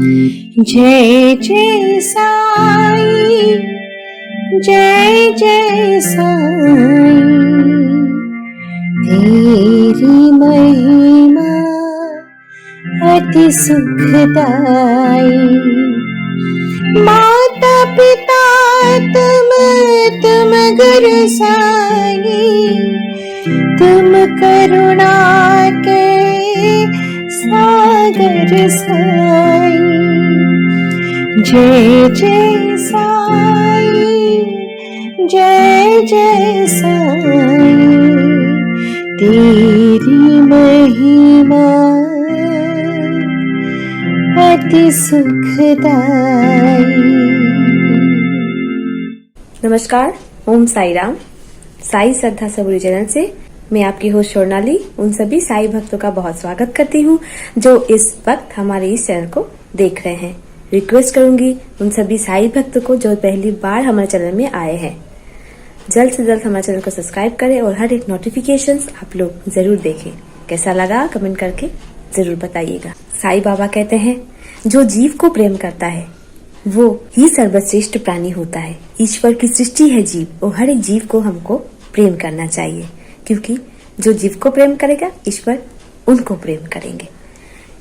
जय जय साई, जय जय साई, तेरी महिमा अति सुखदाई। माता पिता तुम गुरु साई, तुम करुणा के सागर साई। जय जय साई, जय जय साई, तेरी महिमा अति सुखदाई। नमस्कार, ओम साई राम। साई श्रद्धा सबूरी चैनल से मैं आपकी होस्ट स्वर्णाली उन सभी साई भक्तों का बहुत स्वागत करती हूँ जो इस वक्त हमारे इस चैनल को देख रहे हैं। रिक्वेस्ट करूंगी उन सभी साई भक्तों को जो पहली बार हमारे चैनल में आए हैं, जल्द से जल्द हमारे चैनल को सब्सक्राइब करें और हर एक नोटिफिकेशंस आप लोग जरूर देखें। कैसा लगा कमेंट करके जरूर बताइएगा। साई बाबा कहते हैं जो जीव को प्रेम करता है वो ही सर्वश्रेष्ठ प्राणी होता है। ईश्वर की सृष्टि है जीव और हर एक जीव को हमको प्रेम करना चाहिए, क्योंकि जो जीव को प्रेम करेगा ईश्वर उनको प्रेम करेंगे।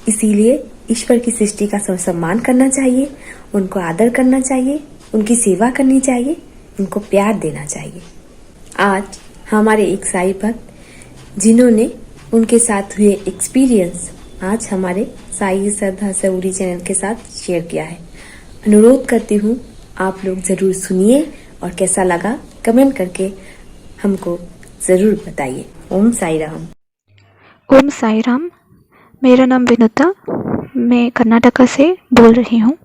इसीलिए ईश्वर की सृष्टि का सम्मान करना चाहिए, उनको आदर करना चाहिए, उनकी सेवा करनी चाहिए, उनको प्यार देना चाहिए। आज हमारे एक साई भक्त जिन्होंने उनके साथ हुए एक्सपीरियंस आज हमारे साई श्रद्धा सबूरी चैनल के साथ शेयर किया है। अनुरोध करती हूँ आप लोग जरूर सुनिए और कैसा लगा कमेंट करके हमको जरूर बताइए। ओम साई राम। ओम साई राम। मेरा नाम विनुता, मैं कर्नाटका से बोल रही हूँ।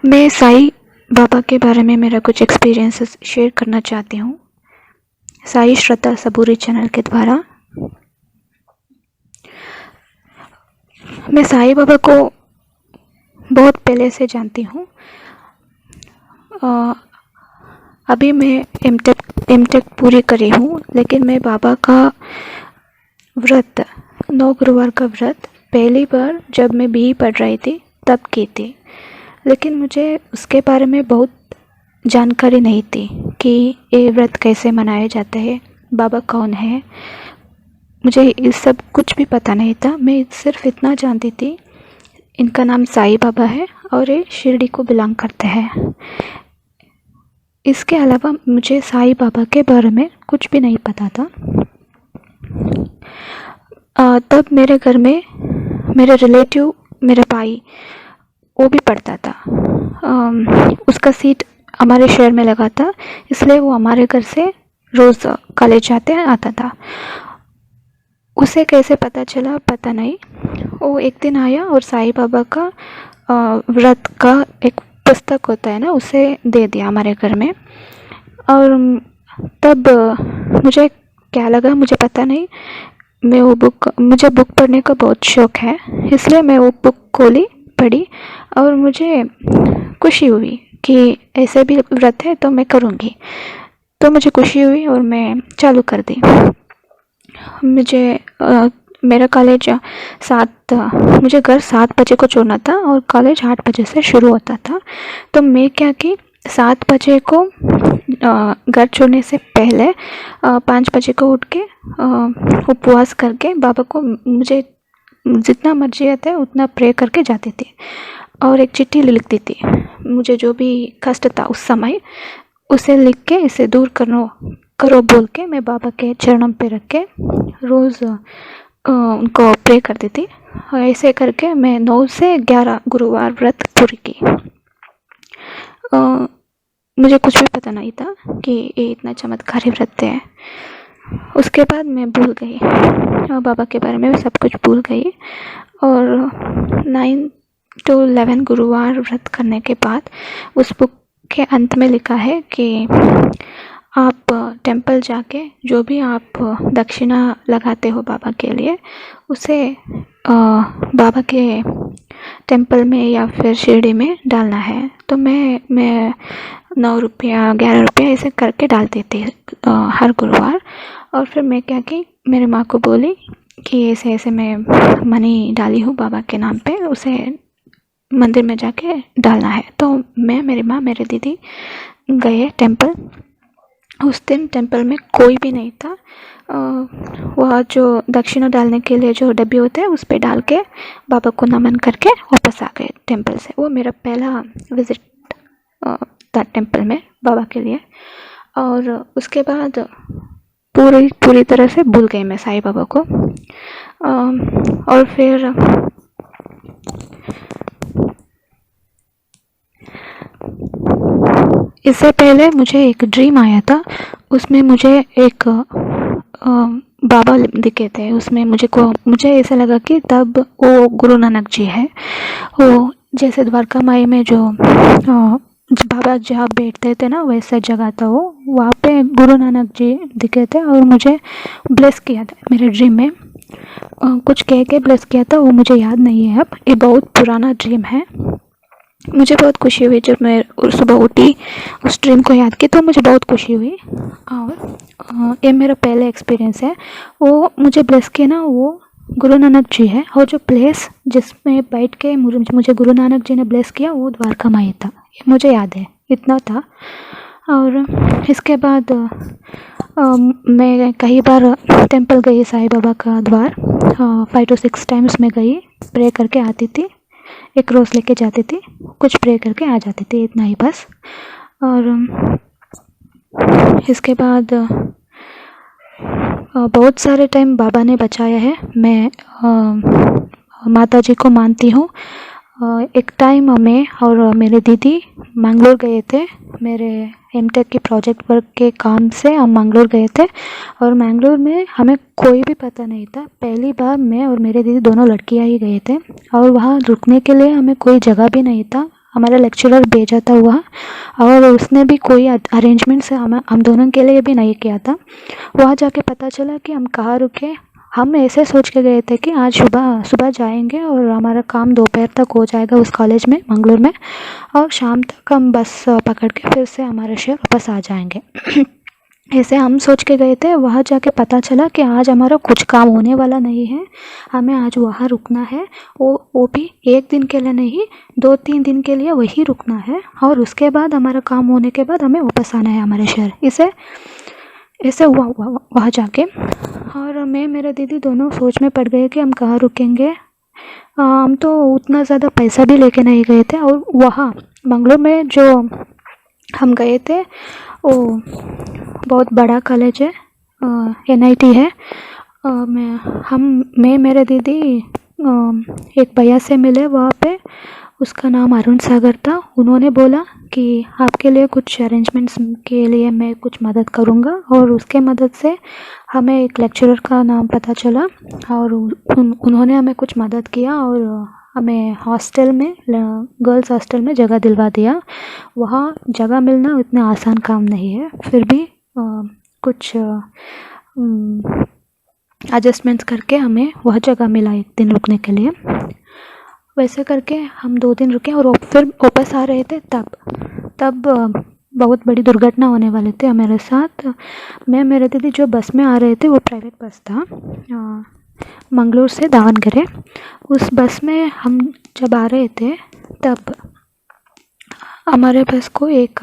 मैं साई बाबा के बारे में मेरा कुछ एक्सपीरियंसेस शेयर करना चाहती हूँ साई श्रद्धा सबूरी चैनल के द्वारा। मैं साई बाबा को बहुत पहले से जानती हूँ। अभी मैं एमटेक पूरी करी हूँ, लेकिन मैं बाबा का व्रत 9 गुरुवार का व्रत पहली बार जब मैं BE पढ़ रही थी तब की थी। लेकिन मुझे उसके बारे में बहुत जानकारी नहीं थी कि ये व्रत कैसे मनाया जाता है, बाबा कौन है, मुझे ये सब कुछ भी पता नहीं था। मैं सिर्फ इतना जानती थी इनका नाम साई बाबा है और ये शिरडी को बिलोंग करते हैं। इसके अलावा मुझे साई बाबा के बारे में कुछ भी नहीं पता था। तब मेरे घर में मेरे रिलेटिव, मेरा भाई, वो भी पढ़ता था। उसका सीट हमारे शहर में लगा था, इसलिए वो हमारे घर से रोज़ कॉलेज जाते आता था। उसे कैसे पता चला पता नहीं। वो एक दिन आया और साई बाबा का व्रत का एक पुस्तक होता है ना, उसे दे दिया हमारे घर में। और तब मुझे क्या लगा मुझे पता नहीं, मुझे बुक पढ़ने का बहुत शौक़ है, इसलिए मैं वो बुक खोली, पढ़ी और मुझे खुशी हुई कि ऐसे भी व्रत है तो मैं करूँगी। तो मुझे खुशी हुई और मैं चालू कर दी। मेरा कॉलेज मुझे घर 7 बजे को छोड़ना था और कॉलेज 8 बजे से शुरू होता था। तो मैं क्या कि 7 बजे को घर छोड़ने से पहले 5 बजे को उठ के उपवास करके बाबा को मुझे जितना मर्जी आता है उतना प्रे करके जाती थी और एक चिट्ठी लिखती थी। मुझे जो भी कष्ट था उस समय उसे लिख के इसे दूर करो बोल के मैं बाबा के चरणों पे रख के रोज़ उनको प्रे करती थी। ऐसे करके मैं 9 से 11 गुरुवार व्रत पूरी की। मुझे कुछ भी पता नहीं था कि ये इतना चमत्कारी व्रत है। उसके बाद मैं भूल गई और बाबा के बारे में सब कुछ भूल गई। और 9 to 11 गुरुवार व्रत करने के बाद उस बुक के अंत में लिखा है कि आप टेंपल जाके जो भी आप दक्षिणा लगाते हो बाबा के लिए उसे बाबा के टेंपल में या फिर शिरडी में डालना है। तो मैं 9 रुपया 11 रुपया ऐसे करके डालती थी हर गुरुवार। और फिर मैं क्या की मेरी माँ को बोली कि ऐसे ऐसे मैं मनी डाली हूँ बाबा के नाम पे, उसे मंदिर में जाके डालना है। तो मैं, मेरी माँ, मेरे दीदी गए टेंपल। उस दिन टेंपल में कोई भी नहीं था। वह जो दक्षिणा डालने के लिए जो डब्बे होते हैं उस पे डाल के बाबा को नमन करके वापस आ गए टेंपल से। वो मेरा पहला विज़िट था टेंपल में बाबा के लिए। और उसके बाद पूरी तरह से भूल गई मैं साईं बाबा को। और फिर इससे पहले मुझे एक ड्रीम आया था। उसमें मुझे एक बाबा दिखे थे। उसमें मुझे ऐसा लगा कि तब वो गुरु नानक जी है। वो जैसे द्वारका माई में जो बाबा जहाँ बैठते थे ना, वैसा जगह था वो। वहाँ पे गुरु नानक जी दिखे थे और मुझे ब्लेस किया था मेरे ड्रीम में। कुछ कह के ब्लेस किया था, वो मुझे याद नहीं है अब। ये बहुत पुराना ड्रीम है। मुझे बहुत खुशी हुई जब मैं सुबह उठी, उस ड्रीम को याद की तो मुझे बहुत खुशी हुई। और ये मेरा पहला एक्सपीरियंस है। वो मुझे ब्लेस किया ना, वो गुरु नानक जी है। और जो प्लेस जिसमें बैठ के मुझे गुरु नानक जी ने ब्लेस किया वो द्वारका माई था, ये मुझे याद है, इतना था। और इसके बाद मैं कई बार टेंपल गई, साईं बाबा का द्वार 5 to 6 टाइम्स मैं गई। प्रे करके आती थी, एक रोज़ लेके जाती थी, कुछ प्रे करके आ जाती थी, इतना ही बस। और इसके बाद बहुत सारे टाइम बाबा ने बचाया है। मैं माता जी को मानती हूँ। एक टाइम मैं और मेरे दीदी मैंगलोर गए थे, मेरे एमटेक के प्रोजेक्ट वर्क के काम से हम मैंगलोर गए थे। और मैंगलोर में हमें कोई भी पता नहीं था। पहली बार मैं और मेरे दीदी दोनों लड़कियां ही गए थे। और वहाँ रुकने के लिए हमें कोई जगह भी नहीं था। हमारा लेक्चरर भेजा था वहाँ, और उसने भी कोई अरेंजमेंट्स हम दोनों के लिए भी नहीं किया था। वहाँ जाके पता चला कि हम कहाँ रुके। हम ऐसे सोच के गए थे कि आज सुबह जाएंगे और हमारा काम दोपहर तक हो जाएगा उस कॉलेज में, मंगलूर में, और शाम तक हम बस पकड़ के फिर से हमारे शहर वापस आ जाएंगे। ऐसे हम सोच के गए थे। वहाँ जाके पता चला कि आज हमारा कुछ काम होने वाला नहीं है, हमें आज वहाँ रुकना है। वो भी 1 दिन के लिए नहीं, 2-3 दिन के लिए वही रुकना है। और उसके बाद हमारा काम होने के बाद हमें वापस आना है हमारे शहर। ऐसे हुआ वहाँ जाके। और मैं, मेरे दीदी दोनों सोच में पड़ गए कि हम कहाँ रुकेंगे। हम तो उतना ज़्यादा पैसा भी लेके नहीं गए थे। और वहाँ मंगलूर में जो हम गए थे वो बहुत बड़ा कॉलेज है, NIT है। मैं मेरे दीदी एक भैया से मिले वहाँ पे, उसका नाम अरुण सागर था। उन्होंने बोला कि आपके लिए कुछ अरेंजमेंट्स के लिए मैं कुछ मदद करूँगा। और उसके मदद से हमें एक लेक्चरर का नाम पता चला और उन्होंने हमें कुछ मदद किया और हमें हॉस्टल में, गर्ल्स हॉस्टल में जगह दिलवा दिया। वहाँ जगह मिलना इतना आसान काम नहीं है, फिर भी कुछ एडजस्टमेंट्स करके हमें वह जगह मिला 1 दिन रुकने के लिए। वैसे करके हम 2 दिन रुके और फिर वापस आ रहे थे। तब बहुत बड़ी दुर्घटना होने वाले थे हमारे साथ। मैं, मेरे दीदी जो बस में आ रहे थे वो प्राइवेट बस था, मंगलूर से दावनगरे। उस बस में हम जब आ रहे थे तब हमारे बस को एक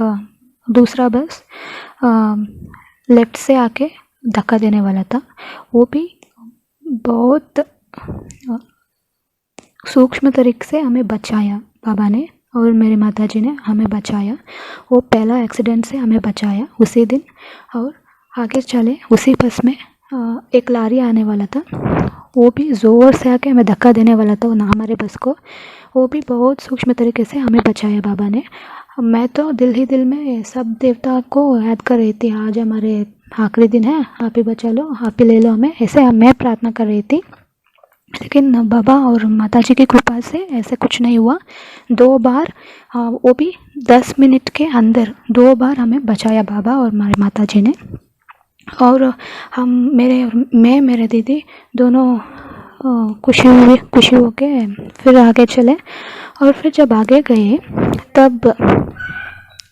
दूसरा बस लेफ्ट से आके धक्का देने वाला था। वो भी बहुत सूक्ष्म तरीके से हमें बचाया बाबा ने और मेरी माता जी ने हमें बचाया। वो पहला एक्सीडेंट से हमें बचाया उसी दिन। और आगे चले उसी बस में एक लारी आने वाला था, वो भी ज़ोर से आके हमें धक्का देने वाला था ना हमारे बस को। वो भी बहुत सूक्ष्म तरीके से हमें बचाया बाबा ने। मैं तो दिल ही दिल में सब देवता को याद कर रही थी, आज हमारे आखिरी दिन है, आप ही बचा लो, आप ही ले लो हमें, ऐसे मैं प्रार्थना कर रही थी। लेकिन बाबा और माता जी की कृपा से ऐसे कुछ नहीं हुआ। 2 बार, वो भी 10 मिनट के अंदर 2 बार हमें बचाया बाबा और हमारी माता जी ने। और मैं मेरे दीदी दोनों खुशी हो के फिर आगे चले। और फिर जब आगे गए तब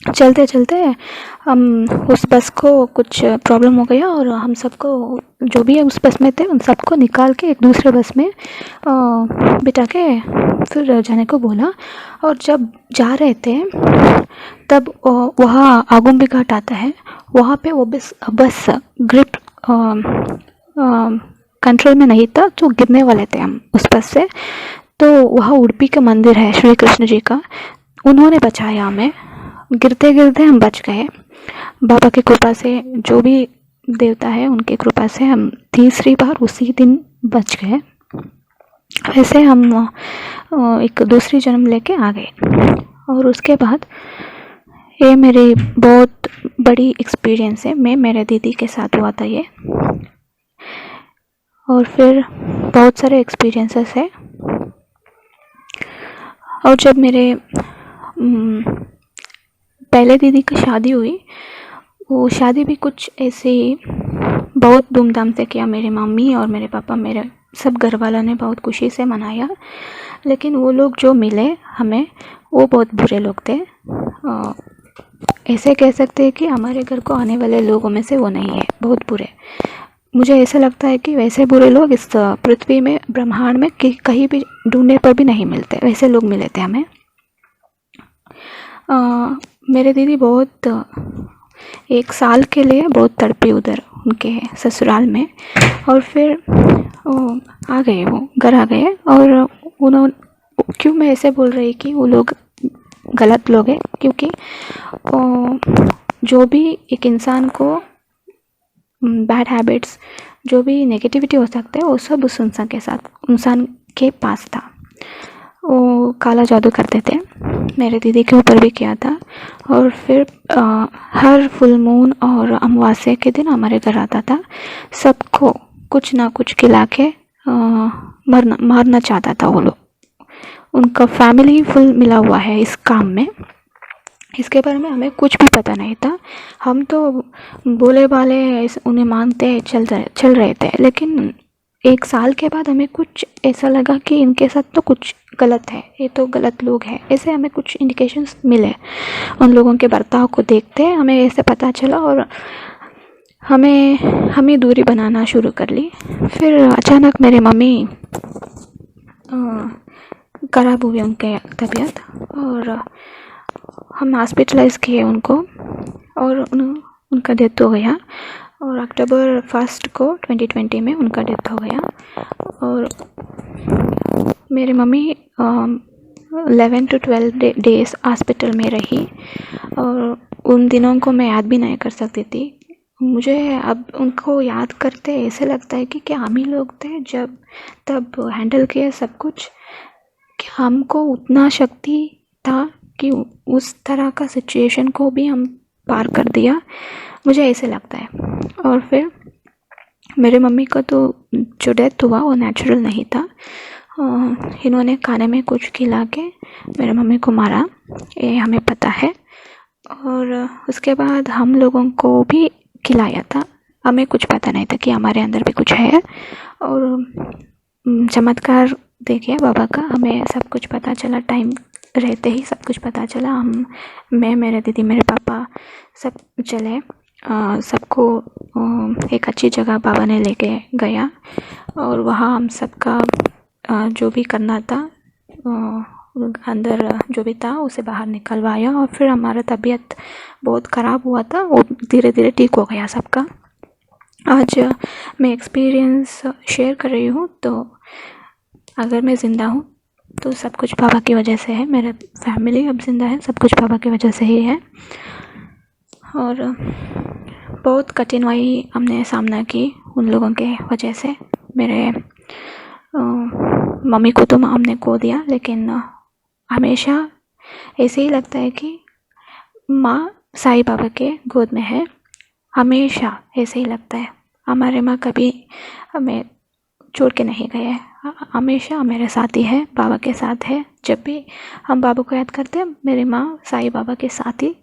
चलते चलते हम उस बस को कुछ प्रॉब्लम हो गया और हम सबको जो भी उस बस में थे उन सबको निकाल के एक दूसरे बस में बिठा के फिर जाने को बोला। और जब जा रहे थे तब वहाँ आगुम्बी घाट आता है, वहाँ पे वो बस ग्रिप कंट्रोल में नहीं था तो गिरने वाले थे हम उस बस से। तो वहाँ उडुपी का मंदिर है श्री कृष्ण जी का, उन्होंने बचाया हमें, गिरते गिरते हम बच गए बाबा की कृपा से। जो भी देवता है उनकी कृपा से हम तीसरी बार उसी दिन बच गए। वैसे हम एक दूसरी जन्म लेके आ गए। और उसके बाद ये मेरी बहुत बड़ी एक्सपीरियंस है, मैं मेरे दीदी के साथ हुआ था ये। और फिर बहुत सारे एक्सपीरियंसेस है। और जब मेरे पहले दीदी की शादी हुई, वो शादी भी कुछ ऐसे ही बहुत धूमधाम से किया। मेरे मम्मी और मेरे पापा, मेरे सब घर वालों ने बहुत खुशी से मनाया। लेकिन वो लोग जो मिले हमें, वो बहुत बुरे लोग थे। ऐसे कह सकते हैं कि हमारे घर को आने वाले लोगों में से वो नहीं है, बहुत बुरे। मुझे ऐसा लगता है कि वैसे बुरे लोग इस पृथ्वी में, ब्रह्मांड में कहीं भी ढूंढने पर भी नहीं मिलते, वैसे लोग मिले थे हमें। मेरे दीदी बहुत 1 साल के लिए बहुत तड़पी उधर उनके ससुराल में। और फिर आ गए, वो घर आ गए। और उन्होंने, क्यों मैं ऐसे बोल रही कि वो लोग गलत लोग हैं, क्योंकि जो भी एक इंसान को बैड हैबिट्स, जो भी नेगेटिविटी हो सकते हैं, वो सब उस इंसान के पास था। वो काला जादू करते थे, मेरे दीदी के ऊपर भी किया था। और फिर हर फुल मून और अमावस्या के दिन हमारे घर आता था, सबको कुछ ना कुछ खिला के मारना चाहता था वो लोग। उनका फैमिली फुल मिला हुआ है इस काम में। इसके बारे में हमें कुछ भी पता नहीं था, हम तो बोले बाले उन्हें मानते चल रहे थे। लेकिन 1 साल के बाद हमें कुछ ऐसा लगा कि इनके साथ तो कुछ गलत है, ये तो गलत लोग हैं। ऐसे हमें कुछ इंडिकेशंस मिले उन लोगों के बर्ताव को देखते, हमें ऐसे पता चला। और हमें दूरी बनाना शुरू कर ली। फिर अचानक मेरी मम्मी ख़राब हुई, उनके तबीयत, और हम हॉस्पिटलाइज़ किए उनको, और उनका डेथ हो गया। और अक्टूबर 1 को 2020 में उनका डेथ हो गया। और मेरी मम्मी 11 to 12 डेज़ हॉस्पिटल में रही। और उन दिनों को मैं याद भी नहीं कर सकती थी। मुझे अब उनको याद करते ऐसे लगता है कि क्या हम ही लोग थे जब तब हैंडल किया सब कुछ, कि हमको उतना शक्ति था कि उस तरह का सिचुएशन को भी हम पार कर दिया, मुझे ऐसे लगता है। और फिर मेरे मम्मी का तो जो डेथ हुआ वो नेचुरल नहीं था। इन्होंने खाने में कुछ खिला के मेरे मम्मी को मारा, ये हमें पता है। और उसके बाद हम लोगों को भी खिलाया था, हमें कुछ पता नहीं था कि हमारे अंदर भी कुछ है। और चमत्कार देखिए बाबा का, हमें सब कुछ पता चला, टाइम रहते ही सब कुछ पता चला। मैं, मेरे दीदी, मेरे पापा सब चले, सबको एक अच्छी जगह बाबा ने लेके गया। और वहाँ हम सबका जो भी करना था, अंदर जो भी था उसे बाहर निकलवाया। और फिर हमारा तबीयत बहुत ख़राब हुआ था, वो धीरे धीरे ठीक हो गया सबका। आज मैं एक्सपीरियंस शेयर कर रही हूँ, तो अगर मैं ज़िंदा हूँ तो सब कुछ बाबा की वजह से है। मेरा फैमिली अब ज़िंदा है, सब कुछ बाबा की वजह से ही है। और बहुत कठिनाई हमने सामना की उन लोगों के वजह से। मेरे मम्मी को तो हमने खो दिया, लेकिन हमेशा ऐसे ही लगता है कि माँ साईं बाबा के गोद में है, हमेशा ऐसे ही लगता है। हमारे माँ कभी हमें छोड़ के नहीं गए, हमेशा मेरे साथ ही है, बाबा के साथ है। जब भी हम बाबा को याद करते हैं, मेरी माँ साईं बाबा के साथ ही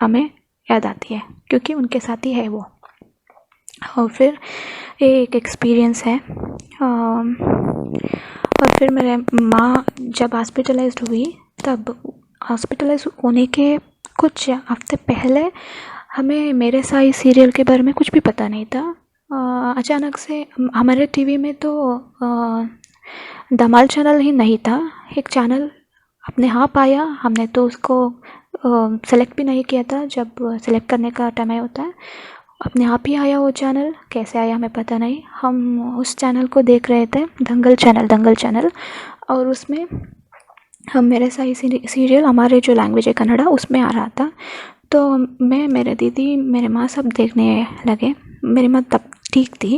हमें याद आती है, क्योंकि उनके साथ ही है वो। और फिर ये एक एक्सपीरियंस है। और फिर मेरे माँ जब हॉस्पिटलाइज्ड हुई, तब हॉस्पिटलाइज होने के कुछ हफ्ते पहले हमें मेरे साई सीरियल के बारे में कुछ भी पता नहीं था। अचानक से हमारे टीवी में तो धमाल चैनल ही नहीं था। एक चैनल अपने आप आया, हमने तो उसको सेलेक्ट भी नहीं किया था। जब सेलेक्ट करने का टाइम होता है, अपने आप ही आया वो चैनल। कैसे आया हमें पता नहीं। हम उस चैनल को देख रहे थे, दंगल चैनल। और उसमें हम मेरे साई सीरियल, हमारे जो लैंग्वेज है कन्नड़ा, उसमें आ रहा था। तो मैं, मेरे दीदी, मेरे माँ सब देखने लगे। मेरी माँ तब ठीक थी,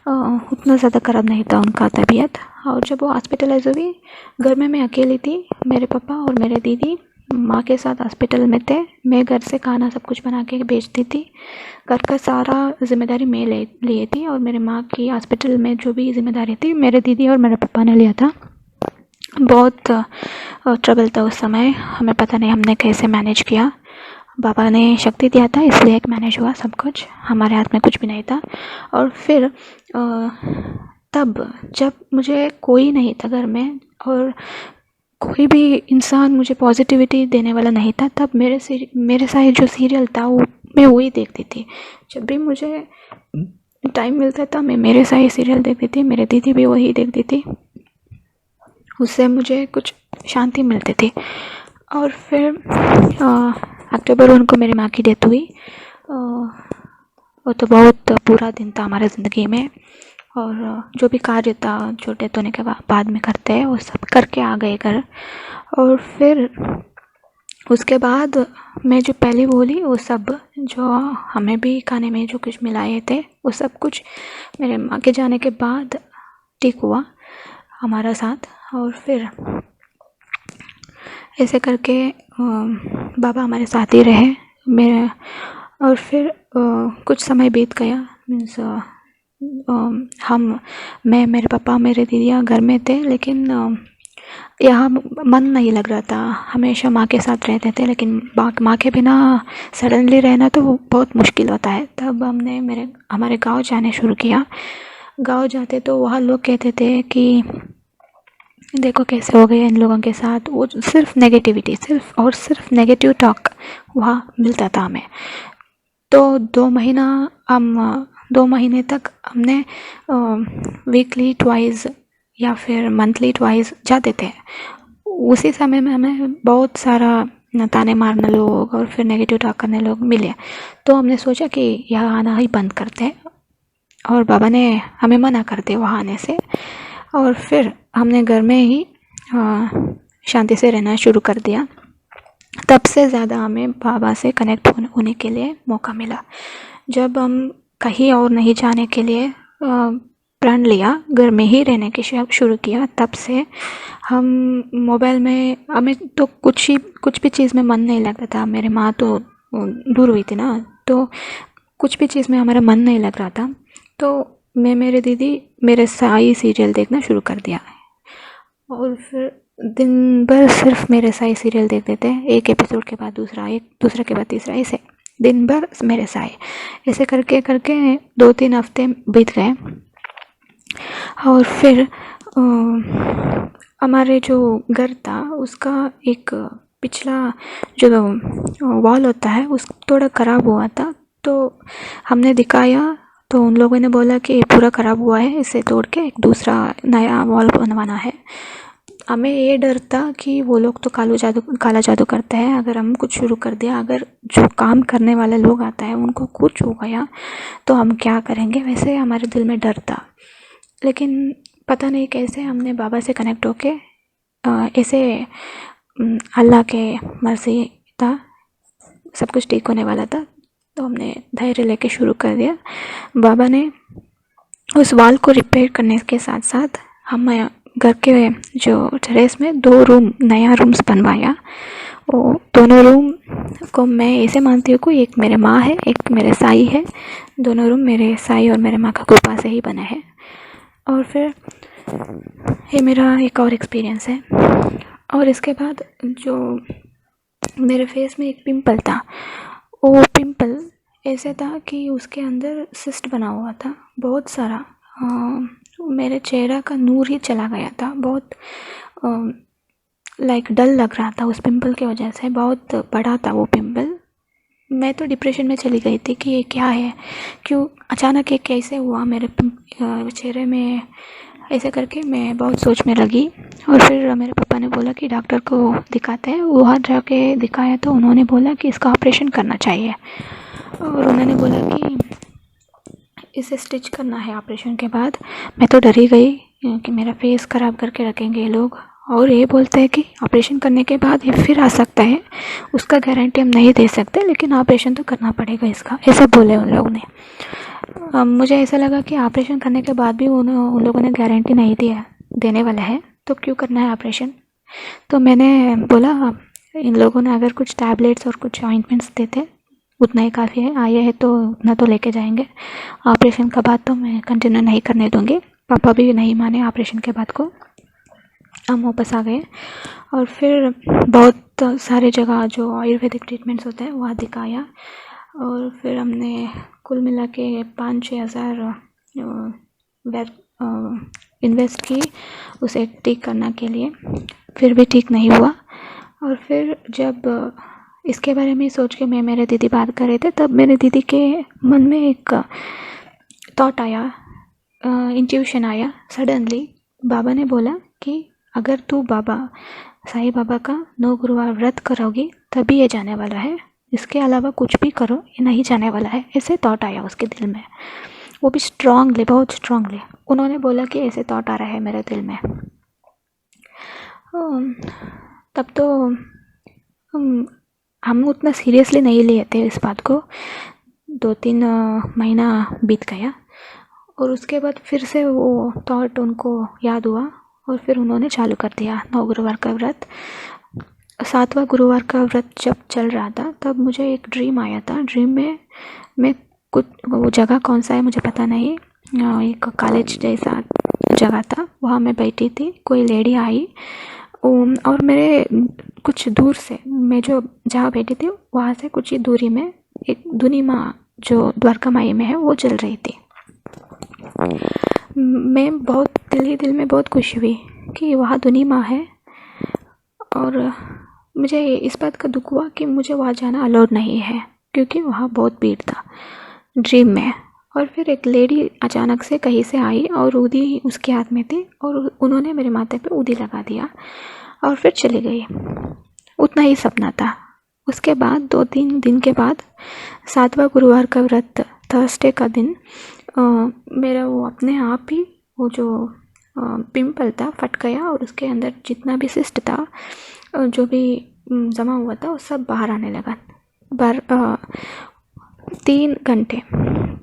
उतना ज़्यादा ख़राब नहीं था उनका तबीयत। और जब वो हॉस्पिटलाइज हुई, घर में मैं अकेली थी। मेरे पापा और मेरे दीदी माँ के साथ हॉस्पिटल में थे। मैं घर से खाना सब कुछ बना के भेजती थी। घर का सारा जिम्मेदारी मैं लिए थी, और मेरे माँ की हॉस्पिटल में जो भी जिम्मेदारी थी, मेरे दीदी और मेरे पापा ने लिया था। बहुत ट्रबल था उस समय। हमें पता नहीं हमने कैसे मैनेज किया। बाबा ने शक्ति दिया था, इसलिए एक मैनेज हुआ सब कुछ। हमारे हाथ में कुछ भी नहीं था। और फिर तब जब मुझे कोई नहीं था घर में, और कोई भी इंसान मुझे पॉजिटिविटी देने वाला नहीं था, तब मेरे साथ जो सीरियल था वो मैं वही देखती थी। जब भी मुझे टाइम मिलता था, मैं मेरे साथ सीरियल देखती थी। मेरी दीदी भी वही देखती थी। उससे मुझे कुछ शांति मिलती थी। और फिर अक्टूबर 1 को मेरी माँ की डेथ हुई। वो तो बहुत बुरा दिन था हमारे ज़िंदगी में। और जो भी कार्य था, जो डेथ होने के बाद में करते हैं, वो सब करके आ गए घर। और फिर उसके बाद मैं जो पहले बोली, वो सब जो हमें भी खाने में जो कुछ मिलाए थे, वो सब कुछ मेरे माँ के जाने के बाद ठीक हुआ हमारा साथ। और फिर ऐसे करके बाबा हमारे साथ ही रहे मेरे। और फिर कुछ समय बीत गया। मीन्स मैं, मेरे पापा, मेरे दीदियाँ घर में थे, लेकिन यहाँ मन नहीं लग रहा था। हमेशा माँ के साथ रहते थे, लेकिन माँ के बिना सडनली रहना तो बहुत मुश्किल होता है। तब हमने हमारे गांव जाने शुरू किया। गांव जाते तो वहाँ लोग कहते थे कि देखो कैसे हो गए इन लोगों के साथ। वो सिर्फ नेगेटिविटी, सिर्फ नेगेटिव टॉक वहाँ मिलता था हमें। तो 2 महीने तक हमने वीकली ट्वाइस या फिर मंथली ट्वाइस जाते थे। उसी समय में हमें बहुत सारा ताने मारने लोग और फिर नेगेटिव टॉक करने लोग मिले। तो हमने सोचा कि यहाँ आना ही बंद करते हैं, और बाबा ने हमें मना कर दिया वहाँ आने से। और फिर हमने घर में ही शांति से रहना शुरू कर दिया। तब से ज़्यादा हमें बाबा से कनेक्ट होने के लिए मौका मिला। जब हम कहीं और नहीं जाने के लिए प्रण लिया, घर में ही रहने की शुरू किया, तब से हम मोबाइल में, हमें तो कुछ भी चीज़ में मन नहीं लगता था। मेरी माँ तो दूर हुई थी ना, तो कुछ भी चीज़ में हमारा मन नहीं लग रहा था। तो मैं, मेरे दीदी मेरे साई सीरियल देखना शुरू कर दिया। और फिर दिन भर सिर्फ मेरे साई सीरियल देखते थे। एक एपिसोड के बाद दूसरा, एक दूसरे के बाद तीसरा, ऐसे दिन भर मेरे साई। ऐसे करके 2-3 हफ्ते बीत गए। और फिर हमारे जो घर था उसका एक पिछला जो वॉल होता है, उस थोड़ा ख़राब हुआ था। तो हमने दिखाया, तो उन लोगों ने बोला कि पूरा ख़राब हुआ है, इसे तोड़ के एक दूसरा नया वॉल बनवाना है। हमें ये डर था कि वो लोग तो काला जादू करते हैं। अगर हम कुछ शुरू कर दिया, अगर जो काम करने वाले लोग आता है उनको कुछ हो गया तो हम क्या करेंगे, वैसे हमारे दिल में डर था। लेकिन पता नहीं कैसे हमने बाबा से कनेक्ट होके ऐसे अल्लाह के मर्जी था, सब कुछ ठीक होने वाला था। तो हमने धैर्य लेके शुरू कर दिया। बाबा ने उस वॉल को रिपेयर करने के साथ साथ हम घर के जो टेरेस में 2 नया रूम्स बनवाया। वो दोनों रूम को मैं ऐसे मानती हूँ कि एक मेरे माँ है, एक मेरे साई है। दोनों रूम मेरे साई और मेरे माँ का कृपा से ही बना है। और फिर ये मेरा एक और एक्सपीरियंस है। और इसके बाद जो मेरे फेस में एक पिंपल था, वो पिंपल ऐसे था कि उसके अंदर सिस्ट बना हुआ था बहुत सारा। मेरे चेहरा का नूर ही चला गया था। बहुत लाइक डल लग रहा था उस पिंपल की वजह से, बहुत बड़ा था वो पिंपल। मैं तो डिप्रेशन में चली गई थी कि ये क्या है, क्यों अचानक ये कैसे हुआ मेरे चेहरे में, ऐसे करके मैं बहुत सोच में लगी। और फिर मेरे पापा ने बोला कि डॉक्टर को दिखाते हैं। वहाँ जाके दिखाया तो उन्होंने बोला कि इसका ऑपरेशन करना चाहिए, और उन्होंने बोला कि इसे स्टिच करना है ऑपरेशन के बाद। मैं तो डर ही गई कि मेरा फेस ख़राब करके रखेंगे ये लोग, और ये बोलते हैं कि ऑपरेशन करने के बाद ये फिर आ सकता है, उसका गारंटी हम नहीं दे सकते, लेकिन ऑपरेशन तो करना पड़ेगा इसका, ऐसा बोले उन लोगों ने। मुझे ऐसा लगा कि ऑपरेशन करने के बाद भी उन लोगों ने गारंटी नहीं दिया देने वाला है, तो क्यों करना है ऑपरेशन। तो मैंने बोला इन लोगों ने अगर कुछ टैबलेट्स और कुछ ऑइंटमेंट्स देते उतना ही काफ़ी है, आए हैं तो उतना तो लेके जाएंगे, ऑपरेशन का बाद तो मैं कंटिन्यू नहीं करने दूँगी। पापा भी नहीं माने ऑपरेशन के बाद को, हम वापस आ गए। और फिर बहुत सारे जगह जो आयुर्वेदिक ट्रीटमेंट्स होते हैं वहाँ दिखाया, और फिर हमने कुल मिला के 5-6 हज़ार इन्वेस्ट की उसे ठीक करने के लिए, फिर भी ठीक नहीं हुआ। और फिर जब इसके बारे में सोच के मैं मेरे दीदी बात कर रहे थे, तब मेरे दीदी के मन में एक थॉट आया, इंट्यूशन आया सडनली। बाबा ने बोला कि अगर तू बाबा साईं बाबा का 9 गुरुवार व्रत करोगी तभी ये जाने वाला है, इसके अलावा कुछ भी करो ये नहीं जाने वाला है, ऐसे थॉट आया उसके दिल में, वो भी स्ट्रांगली, बहुत स्ट्रांगली। उन्होंने बोला कि ऐसे थॉट आ रहा है मेरे दिल में। तब तो हम उतना सीरियसली नहीं लिए थे इस बात को। 2-3 महीना बीत गया, और उसके बाद फिर से वो थॉट उनको याद हुआ, और फिर उन्होंने चालू कर दिया 9 गुरुवार का व्रत। 7वां गुरुवार का व्रत जब चल रहा था तब मुझे एक ड्रीम आया था। ड्रीम में मैं कुछ, वो जगह कौन सा है मुझे पता नहीं, एक कॉलेज जैसा जगह था, वहाँ मैं बैठी थी, कोई लेडी आई और मेरे कुछ दूर से, मैं जो जहाँ बैठी थी वहाँ से कुछ ही दूरी में एक धुनी माँ जो द्वारका माई में है वो चल रही थी। मैं बहुत दिल में बहुत खुश हुई कि वहाँ धुनी माँ है, और मुझे इस बात का दुख हुआ कि मुझे वहाँ जाना अलाउड नहीं है क्योंकि वहाँ बहुत भीड़ था ड्रीम में। और फिर एक लेडी अचानक से कहीं से आई और ऊदी उसके हाथ में थी, और उन्होंने मेरे माथे पे ऊदी लगा दिया और फिर चली गई। उतना ही सपना था। उसके बाद 2-3 दिन के बाद 7वां गुरुवार का व्रत थर्सडे का दिन मेरा वो अपने आप ही वो जो पिंपल था फट गया, और उसके अंदर जितना भी सिस्ट था, जो भी जमा हुआ था, वो सब बाहर आने लगा। 3 घंटे,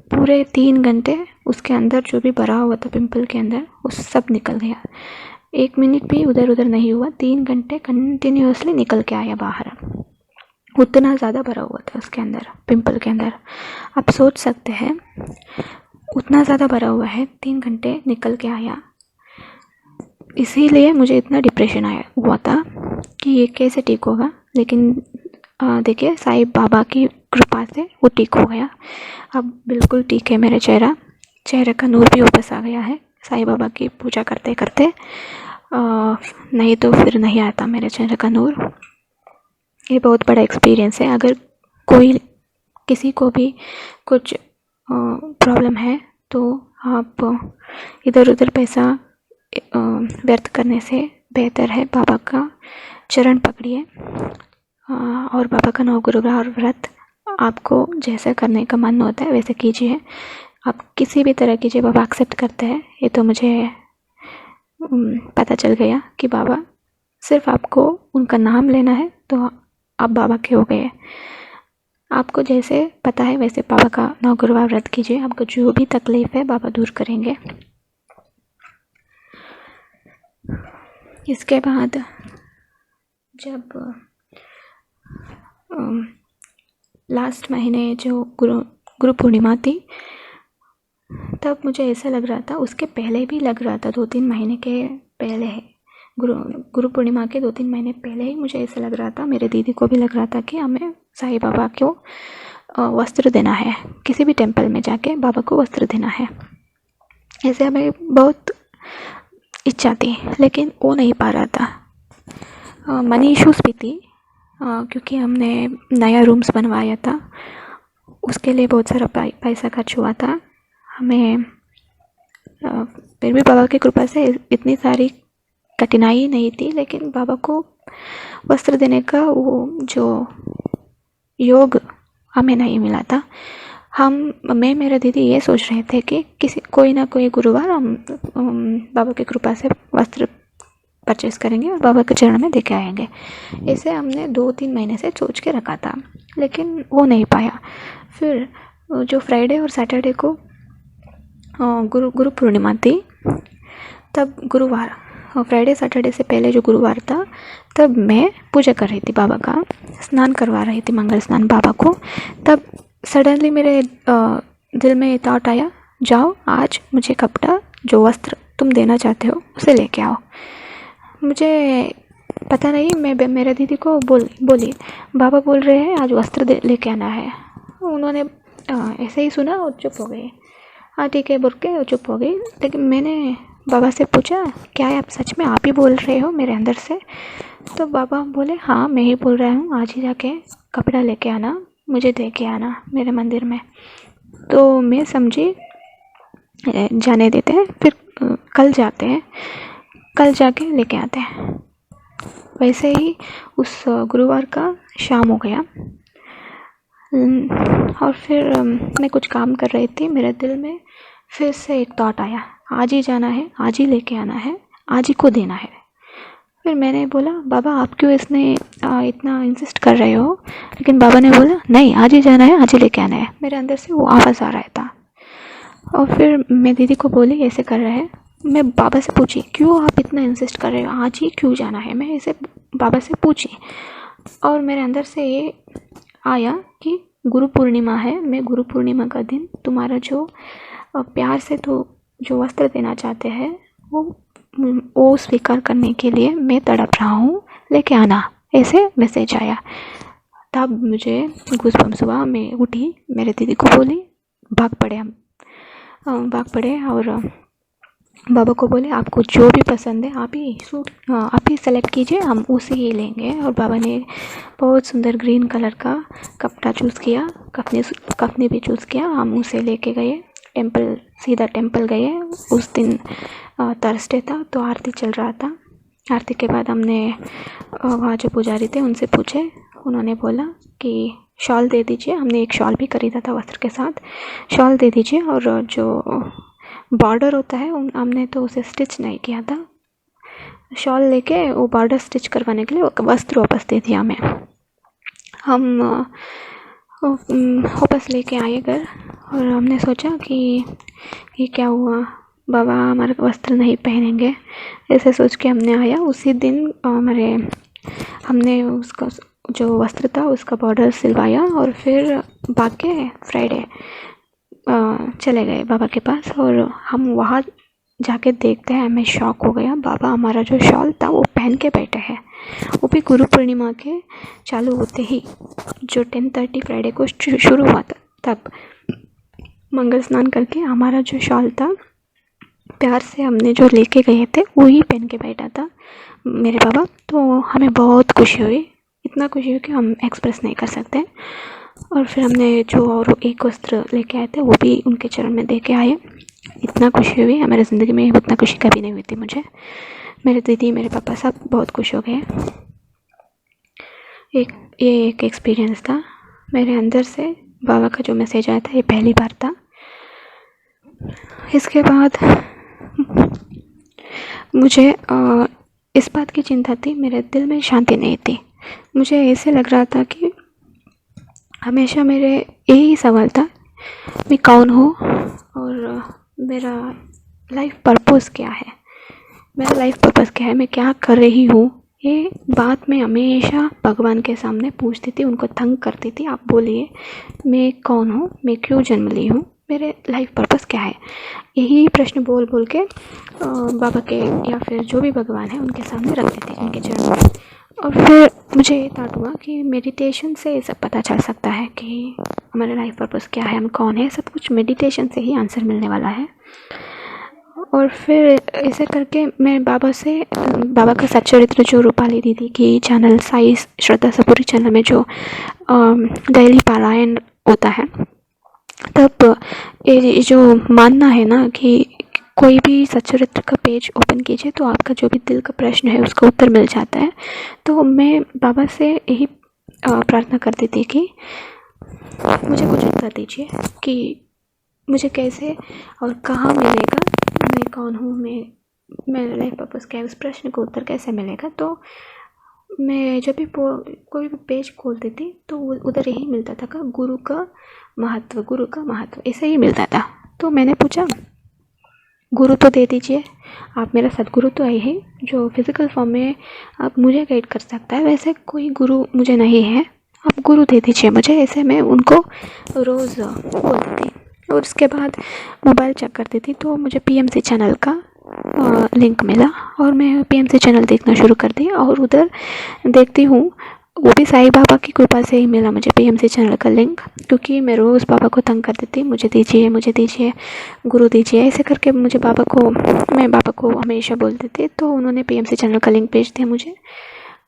पूरे 3 घंटे उसके अंदर जो भी भरा हुआ था पिंपल के अंदर वो सब निकल गया। 1 मिनट भी उधर उधर नहीं हुआ, 3 घंटे कंटिन्यूसली निकल के आया बाहर। उतना ज़्यादा भरा हुआ था उसके अंदर, पिंपल के अंदर। आप सोच सकते हैं उतना ज़्यादा भरा हुआ है, 3 घंटे निकल के आया। इसीलिए मुझे इतना डिप्रेशन हुआ था कि ये कैसे ठीक होगा। लेकिन देखिए साईं बाबा की कृपा से वो ठीक हो गया। अब बिल्कुल ठीक है मेरा चेहरे का नूर भी वापस आ गया है साईं बाबा की पूजा करते करते। नहीं तो फिर नहीं आता मेरे चेहरे का नूर। ये बहुत बड़ा एक्सपीरियंस है। अगर किसी को भी कुछ प्रॉब्लम है तो आप इधर उधर पैसा व्यर्थ करने से बेहतर है बाबा का चरण पकड़िए, और बाबा का 9 गुरुवार व्रत आपको जैसा करने का मन होता है वैसे कीजिए। आप किसी भी तरह कीजिए, बाबा एक्सेप्ट करते हैं। ये तो मुझे पता चल गया कि बाबा सिर्फ आपको उनका नाम लेना है तो आप बाबा के हो गए। आपको जैसे पता है वैसे बाबा का 9 गुरुवार व्रत कीजिए। आपको जो भी तकलीफ़ है बाबा दूर करेंगे। इसके बाद जब लास्ट महीने जो गुरु पूर्णिमा थी तब मुझे ऐसा लग रहा था, उसके पहले भी लग रहा था, 2-3 महीने के पहले है, गुरु पूर्णिमा के 2-3 महीने पहले ही मुझे ऐसा लग रहा था, मेरे दीदी को भी लग रहा था कि हमें साईं बाबा को वस्त्र देना है, किसी भी टेंपल में जाके बाबा को वस्त्र देना है। ऐसे हमें बहुत इच्छा थी लेकिन वो नहीं पा रहा था। मनी इश्यूज़ भी थी, क्योंकि हमने नया रूम्स बनवाया था, उसके लिए बहुत सारा पैसा खर्च हुआ था हमें। फिर भी बाबा की कृपा से इतनी सारी कठिनाई नहीं थी, लेकिन बाबा को वस्त्र देने का वो जो योग हमें नहीं मिला था। मैं मेरा दीदी ये सोच रहे थे कि कोई ना कोई गुरुवार हम बाबा की कृपा से वस्त्र परचेज़ करेंगे और बाबा के चरण में देके आएंगे। ऐसे हमने 2-3 महीने से सोच के रखा था, लेकिन वो नहीं पाया। फिर जो फ्राइडे और सैटरडे को गुरु पूर्णिमा थी, तब गुरुवार फ्राइडे सैटरडे से पहले जो गुरुवार था, तब मैं पूजा कर रही थी, बाबा का स्नान करवा रही थी, मंगल स्नान बाबा को। तब सडनली मेरे दिल में ये थॉट आया, जाओ आज मुझे कपड़ा जो वस्त्र तुम देना चाहते हो उसे लेके आओ। मुझे पता नहीं, मैं मेरे दीदी को बोली बाबा बोल रहे हैं आज वस्त्र लेके आना है। उन्होंने ऐसे ही सुना और चुप हो गए। हाँ ठीक है बोल के चुप हो गई। लेकिन मैंने बाबा से पूछा, क्या है आप सच में आप ही बोल रहे हो मेरे अंदर से? तो बाबा बोले, हाँ मैं ही बोल रहा हूँ, आज ही जाके कपड़ा लेके आना, मुझे दे के आना मेरे मंदिर में। तो मैं समझी जाने देते हैं, फिर कल जाते हैं, कल जाके लेके आते हैं। वैसे ही उस गुरुवार का शाम हो गया और फिर मैं कुछ काम कर रही थी, मेरे दिल में फिर से एक थॉट आया, आज ही जाना है, आज ही लेके आना है, आज ही को देना है। फिर मैंने बोला, बाबा आप क्यों इतना इंसिस्ट कर रहे हो? लेकिन बाबा ने बोला, नहीं आज ही जाना है, आज ही लेके आना है। मेरे अंदर से वो आवाज़ आ रहा था। और फिर मैं दीदी को बोली ऐसे कर रहे हैं। मैं बाबा से पूछी, क्यों आप इतना इंसिस्ट कर रहे हो, आज ही क्यों जाना है? मैं ऐसे बाबा से पूछी और मेरे अंदर से ये आया कि गुरु पूर्णिमा है, मैं गुरु पूर्णिमा का दिन तुम्हारा जो प्यार से तो जो वस्त्र देना चाहते हैं वो स्वीकार करने के लिए मैं तड़प रहा हूँ, लेके आना, ऐसे मैसेज आया। तब मुझे गूज़बम्स हुआ। मैं उठी, मेरे दीदी को बोली, भाग पड़े और बाबा को बोले आपको जो भी पसंद है आप ही सेलेक्ट कीजिए, हम उसे ही लेंगे। और बाबा ने बहुत सुंदर ग्रीन कलर का कपड़ा चूज़ किया, कफनी भी चूज़ किया। हम उसे लेके गए सीधा टेंपल गए। उस दिन थर्सडे था तो आरती चल रहा था। आरती के बाद हमने वहाँ जो पुजारी थे उनसे पूछे, उन्होंने बोला कि शॉल दे दीजिए। हमने एक शॉल भी खरीदा था वस्त्र के साथ, शॉल दे दीजिए। और जो बॉर्डर होता है हमने तो उसे स्टिच नहीं किया था, शॉल लेके वो बॉर्डर स्टिच करवाने के लिए वस्त्र वापस दे दिया हमें। हम वापस लेके आए घर और हमने सोचा कि ये क्या हुआ, बाबा हमारे वस्त्र नहीं पहनेंगे, ऐसे सोच के हमने आया। उसी दिन हमने उसका जो वस्त्र था उसका बॉर्डर सिलवाया और फिर भाग के फ्राइडे चले गए बाबा के पास। और हम वहाँ जाके देखते हैं, हमें शॉक हो गया, बाबा हमारा जो शॉल था वो पहन के बैठे हैं, वो भी गुरु पूर्णिमा के चालू होते ही, जो 10:30 फ्राइडे को शुरू हुआ था, तब मंगल स्नान करके हमारा जो शॉल था प्यार से हमने जो लेके गए थे वही पहन के बैठा था मेरे बाबा। तो हमें बहुत खुशी हुई, इतना खुशी हुई कि हम एक्सप्रेस नहीं कर सकते। और फिर हमने जो और एक वस्त्र लेके आए थे वो भी उनके चरण में दे के आए। इतना खुशी हुई, हमारी ज़िंदगी में इतना खुशी कभी नहीं हुई थी मुझे। मेरे दीदी, मेरे पापा सब बहुत खुश हो गए। ये एक एक्सपीरियंस था मेरे अंदर से, बाबा का जो मैसेज आया था ये पहली बार था। इसके बाद मुझे इस बात की चिंता थी, मेरे दिल में शांति नहीं थी। मुझे ऐसे लग रहा था कि हमेशा मेरे यही सवाल था, मैं कौन हूँ और मेरा लाइफ पर्पस क्या है, मैं क्या कर रही हूँ। ये बात मैं हमेशा भगवान के सामने पूछती थी, उनको तंग करती थी, आप बोलिए मैं कौन हूँ, मैं क्यों जन्म ली हूँ, मेरे लाइफ पर्पस क्या है। यही प्रश्न बोल के बाबा के या फिर जो भी भगवान है उनके सामने रखती थी, उनके चरणों में। और फिर मुझे ये थॉट हुआ कि मेडिटेशन से ये सब पता चल सकता है कि हमारा लाइफ पर्पस क्या है, हम कौन है, सब कुछ मेडिटेशन से ही आंसर मिलने वाला है। और फिर ऐसे करके मैं बाबा का सच्चरित्र जो रूपाली दीदी की चैनल साई श्रद्धा सबूरी चैनल में जो डेली पारायण होता है, तब ये जो मानना है ना कि कोई भी सच्चरित्र का पेज ओपन कीजिए तो आपका जो भी दिल का प्रश्न है उसका उत्तर मिल जाता है। तो मैं बाबा से यही प्रार्थना करती थी कि मुझे कुछ उत्तर दीजिए कि मुझे कैसे और कहाँ मिलेगा, मैं कौन हूँ, मेरा लाइफ पर्पस क्या है, उस प्रश्न का उत्तर कैसे मिलेगा। तो मैं जब भी कोई भी पेज खोलती थी तो उधर यही मिलता था का गुरु का महत्व ऐसे ही मिलता था। तो मैंने पूछा, गुरु तो दे दीजिए, आप मेरा सदगुरु तो है ही जो फिज़िकल फॉर्म में आप मुझे गाइड कर सकता है, वैसे कोई गुरु मुझे नहीं है, आप गुरु दे दीजिए मुझे। ऐसे मैं उनको रोज़ बोलती थी। और उसके बाद मोबाइल चेक करती थी तो मुझे पीएमसी चैनल का लिंक मिला और मैं पीएमसी चैनल देखना शुरू कर दी। और उधर देखती हूँ, वो भी साईं बाबा की कृपा से ही मिला मुझे पीएमसी चैनल का लिंक, क्योंकि मैं रोज़ बाबा को तंग करती थी, मुझे दीजिए गुरु दीजिए, ऐसे करके मैं बाबा को हमेशा बोलती थी। तो उन्होंने पीएमसी चैनल का लिंक भेज दिया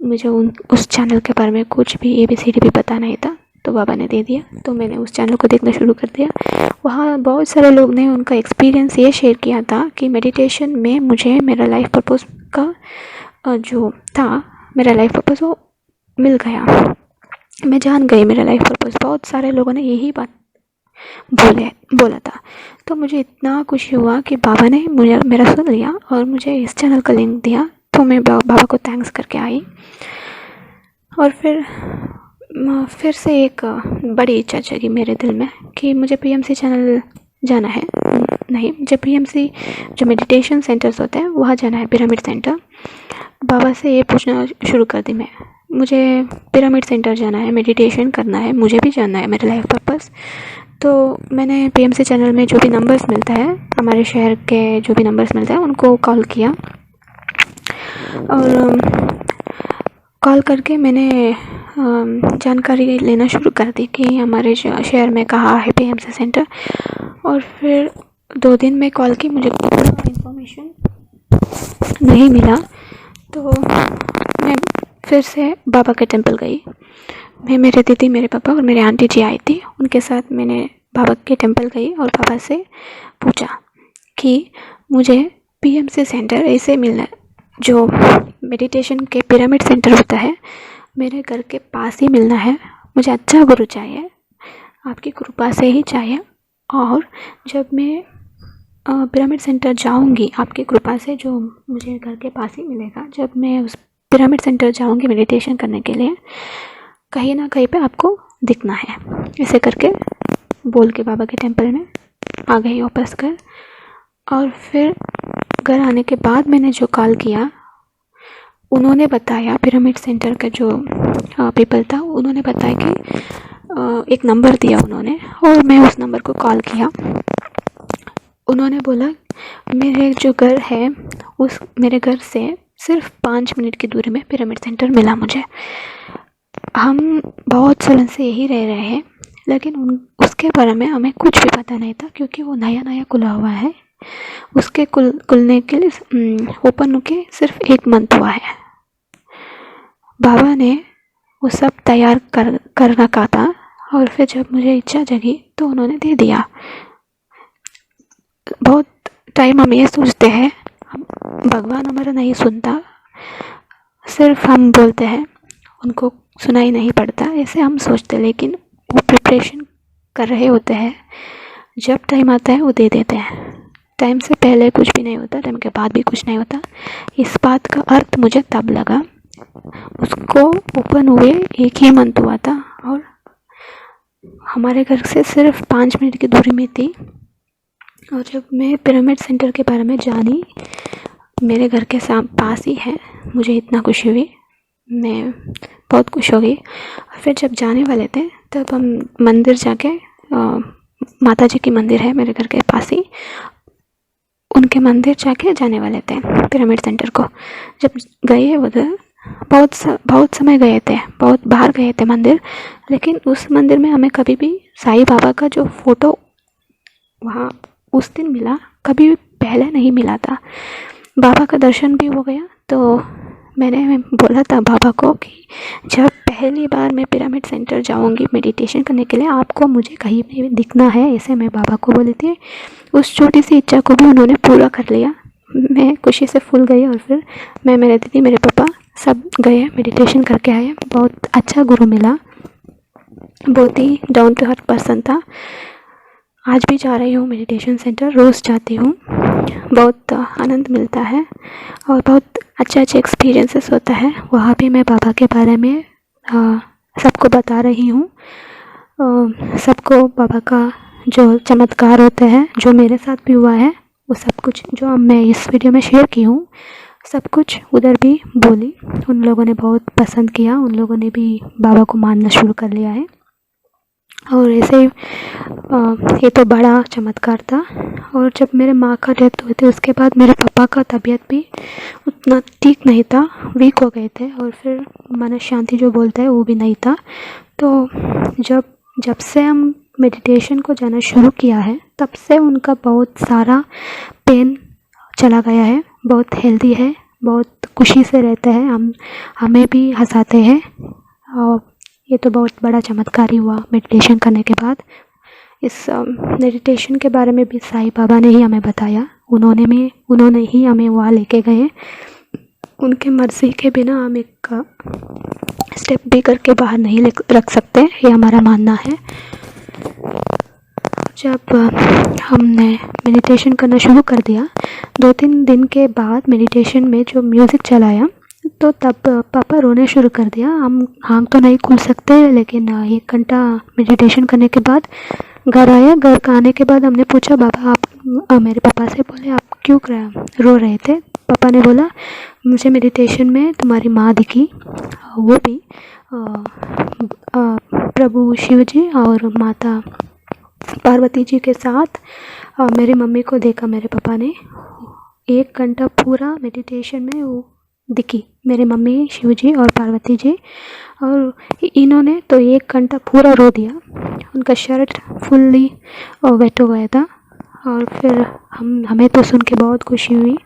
मुझे उस चैनल के बारे में कुछ भी ABCD भी पता नहीं था, तो बाबा ने दे दिया। तो मैंने उस चैनल को देखना शुरू कर दिया। वहाँ बहुत सारे लोग ने उनका एक्सपीरियंस ये शेयर किया था कि मेडिटेशन में मुझे मेरा लाइफ पर्पस का जो था, मेरा लाइफ पर्पस वो मिल गया, मैं जान गई मेरा लाइफ पर्पस। बहुत सारे लोगों ने यही बात बोला था। तो मुझे इतना खुशी हुआ कि बाबा ने मेरा सुन लिया और मुझे इस चैनल का लिंक दिया। तो मैं बाबा को थैंक्स करके आई। और फिर से एक बड़ी इच्छा जगी मेरे दिल में कि मुझे पीएमसी चैनल जाना है, नहीं मुझे पीएमसी जो मेडिटेशन सेंटर्स होते हैं वहाँ जाना है, पिरामिड सेंटर। बाबा से ये पूछना शुरू कर दी मैं, मुझे पिरामिड सेंटर जाना है, मेडिटेशन करना है, मुझे भी जानना है मेरा लाइफ पर्पस। तो मैंने पीएमसी चैनल में जो भी नंबर्स मिलता है, हमारे शहर के जो भी नंबर्स मिलता है उनको कॉल किया और कॉल करके मैंने जानकारी लेना शुरू कर दी कि हमारे शहर में कहाँ है पीएमसी सेंटर। और फिर 2 दिन में कॉल की, मुझे इंफॉर्मेशन नहीं मिला। तो मैं फिर से बाबा के टेंपल गई। मैं, मेरे दीदी, मेरे पापा और मेरे आंटी जी आई थी, उनके साथ मैंने बाबा के टेंपल गई और बाबा से पूछा कि मुझे पीएमसी सेंटर ऐसे मिलना, जो मेडिटेशन के पिरामिड सेंटर होता है, मेरे घर के पास ही मिलना है। मुझे अच्छा गुरु चाहिए, आपकी कृपा से ही चाहिए। और जब मैं पिरामिड सेंटर जाऊंगी, आपकी कृपा से जो मुझे घर के पास ही मिलेगा, जब मैं उस पिरामिड सेंटर जाऊंगी मेडिटेशन करने के लिए, कहीं ना कहीं पे आपको दिखना है। ऐसे करके बोल के बाबा के टेंपल में आ गई वापस घर। और फिर घर आने के बाद मैंने जो कॉल किया, उन्होंने बताया, पिरामिड सेंटर का जो पीपल था उन्होंने बताया कि एक नंबर दिया उन्होंने, और मैं उस नंबर को कॉल किया। उन्होंने बोला मेरे जो घर है मेरे घर से सिर्फ 5 मिनट की दूरी में पिरामिड सेंटर मिला मुझे। हम बहुत सालों से यही रह रहे हैं, लेकिन उसके बारे में हमें कुछ भी पता नहीं था, क्योंकि वो नया खुला हुआ है। उसके खुलने के लिए ओपन होके सिर्फ 1 मंथ हुआ है। बाबा ने वो सब तैयार कर रखा था और फिर जब मुझे इच्छा जगी तो उन्होंने दे दिया। बहुत टाइम हम ये सोचते हैं भगवान हमारा नहीं सुनता, सिर्फ हम बोलते हैं उनको सुनाई नहीं पड़ता, ऐसे हम सोचते, लेकिन वो प्रिपरेशन कर रहे होते हैं। जब टाइम आता है वो दे देते हैं। टाइम से पहले कुछ भी नहीं होता, टाइम के बाद भी कुछ नहीं होता। इस बात का अर्थ मुझे तब लगा, उसको ओपन हुए 1 ही मंथ हुआ था और हमारे घर से सिर्फ 5 मिनट की दूरी में थी। और जब मैं पिरामिड सेंटर के बारे में जानी, मेरे घर के पास ही है, मुझे इतना खुशी हुई, मैं बहुत खुश हो गई। और फिर जब जाने वाले थे तब हम मंदिर जाके, माता जी की मंदिर है मेरे घर के पास ही, उनके मंदिर जाके जाने वाले थे पिरामिड सेंटर को। जब गए उधर बहुत समय गए थे, बहुत बाहर गए थे मंदिर, लेकिन उस मंदिर में हमें कभी भी साईं बाबा का जो फ़ोटो वहाँ उस दिन मिला, कभी पहले नहीं मिला था। बाबा का दर्शन भी हो गया। तो मैंने बोला था बाबा को कि जब पहली बार मैं पिरामिड सेंटर जाऊंगी मेडिटेशन करने के लिए, आपको मुझे कहीं भी दिखना है, ऐसे मैं बाबा को बोली थी। उस छोटी सी इच्छा को भी उन्होंने पूरा कर लिया। मैं खुशी से फूल गई और फिर मैं, मेरे दीदी, मेरे पापा सब गए, मेडिटेशन करके आए। बहुत अच्छा गुरु मिला, बहुत ही डाउन टू अर्थ पर्सन था। आज भी जा रही हूँ मेडिटेशन सेंटर, रोज़ जाती हूँ। बहुत आनंद मिलता है और बहुत अच्छे एक्सपीरियंसेस होता है। वहाँ भी मैं बाबा के बारे में सबको बता रही हूँ। सबको बाबा का जो चमत्कार होते हैं, जो मेरे साथ भी हुआ है, वो सब कुछ जो मैं इस वीडियो में शेयर की हूँ, सब कुछ उधर भी बोली। उन लोगों ने बहुत पसंद किया, उन लोगों ने भी बाबा को मानना शुरू कर लिया है। और ऐसे ही ये तो बड़ा चमत्कार था। और जब मेरे माँ का डेथ हुई थी, उसके बाद मेरे पापा का तबीयत भी उतना ठीक नहीं था, वीक हो गए थे। और फिर मन शांति जो बोलते हैं वो भी नहीं था। तो जब से हम मेडिटेशन को जाना शुरू किया है, तब से उनका बहुत सारा पेन चला गया है। बहुत हेल्दी है, बहुत खुशी से रहते हैं, हमें भी हंसाते हैं। और ये तो बहुत बड़ा चमत्कार ही हुआ मेडिटेशन करने के बाद। इस मेडिटेशन के बारे में भी साईं बाबा ने ही हमें बताया। उन्होंने ही हमें वहाँ लेके गए। उनके मर्ज़ी के बिना हम एक स्टेप भी करके बाहर नहीं रख सकते, ये हमारा मानना है। जब हमने मेडिटेशन करना शुरू कर दिया, 2-3 दिन के बाद मेडिटेशन में जो म्यूज़िक चलाया, तो तब पापा रोने शुरू कर दिया। हम आँख तो नहीं खुल सकते, लेकिन 1 घंटा मेडिटेशन करने के बाद घर आया। घर का आने के बाद हमने पूछा बाबा, आप, मेरे पापा से बोले, आप क्यों रो रहे थे? पापा ने बोला, मुझे मेडिटेशन में तुम्हारी माँ दिखी, वो भी प्रभु शिव जी और माता पार्वती जी के साथ। मेरी मम्मी को देखा मेरे पापा ने। 1 घंटा पूरा मेडिटेशन में वो दिखी, मेरे मम्मी, शिव जी और पार्वती जी। और इन्होंने तो 1 घंटा पूरा रो दिया। उनका शर्ट फुल्ली वेट हो गया था। और फिर हमें तो सुन के बहुत खुशी हुई।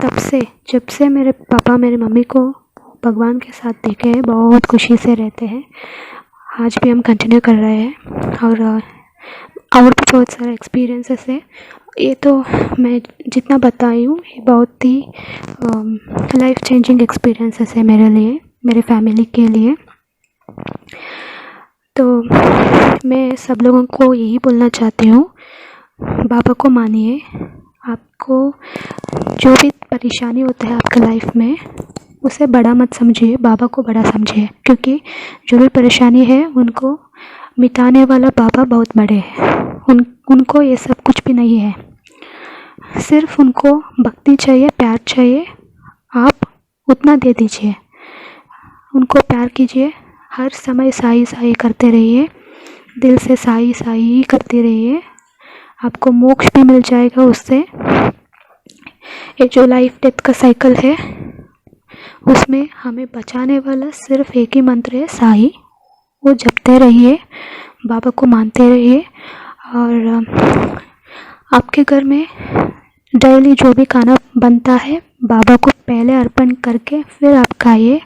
तब से, जब से मेरे पापा मेरे मम्मी को भगवान के साथ देखे, बहुत खुशी से रहते हैं। आज भी हम कंटिन्यू कर रहे हैं। और भी बहुत सारे एक्सपीरियंसेस है। ये तो मैं जितना बताई हूँ, ये बहुत ही लाइफ चेंजिंग एक्सपीरियंसेस है मेरे लिए, मेरे फैमिली के लिए। तो मैं सब लोगों को यही बोलना चाहती हूँ, बाबा को मानिए। आपको जो भी परेशानी होता है आपके लाइफ में, उसे बड़ा मत समझिए, बाबा को बड़ा समझिए। क्योंकि जो भी परेशानी है, उनको मिटाने वाला बाबा बहुत बड़े हैं। उनको ये सब कुछ भी नहीं है। सिर्फ उनको भक्ति चाहिए, प्यार चाहिए। आप उतना दे दीजिए, उनको प्यार कीजिए। हर समय साई साई करते रहिए, दिल से साई साई करते रहिए। आपको मोक्ष भी मिल जाएगा उससे। ये जो लाइफ डेथ का साइकिल है, उसमें हमें बचाने वाला सिर्फ एक ही मंत्र है, साई। वो जपते रहिए, बाबा को मानते रहिए। और आपके घर में डेली जो भी खाना बनता है, बाबा को पहले अर्पण करके फिर आप खाइए।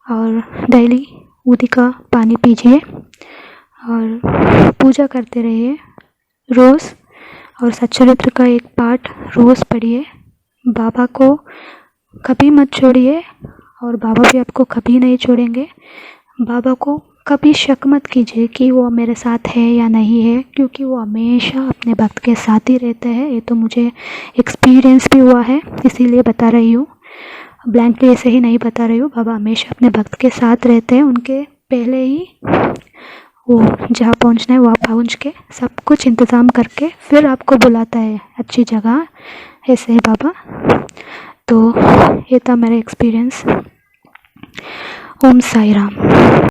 और डेली उदी का पानी पीजिए और पूजा करते रहिए रोज़। और सच्चरित्र का एक पाठ रोज़ पढ़िए। बाबा को कभी मत छोड़िए और बाबा भी आपको कभी नहीं छोड़ेंगे। बाबा को कभी शक मत कीजिए कि वो मेरे साथ है या नहीं है, क्योंकि वो हमेशा अपने भक्त के साथ ही रहते हैं। ये तो मुझे एक्सपीरियंस भी हुआ है, इसीलिए बता रही हूँ। ब्लैंकली ऐसे ही नहीं बता रही हूँ। बाबा हमेशा अपने भक्त के साथ रहते हैं। उनके पहले ही वो जहाँ पहुँचना है वहाँ पहुँच के सब कुछ इंतज़ाम करके फिर आपको बुलाता है अच्छी जगह। ऐसे है बाबा। तो ये था मेरा एक्सपीरियंस। ओम साई राम।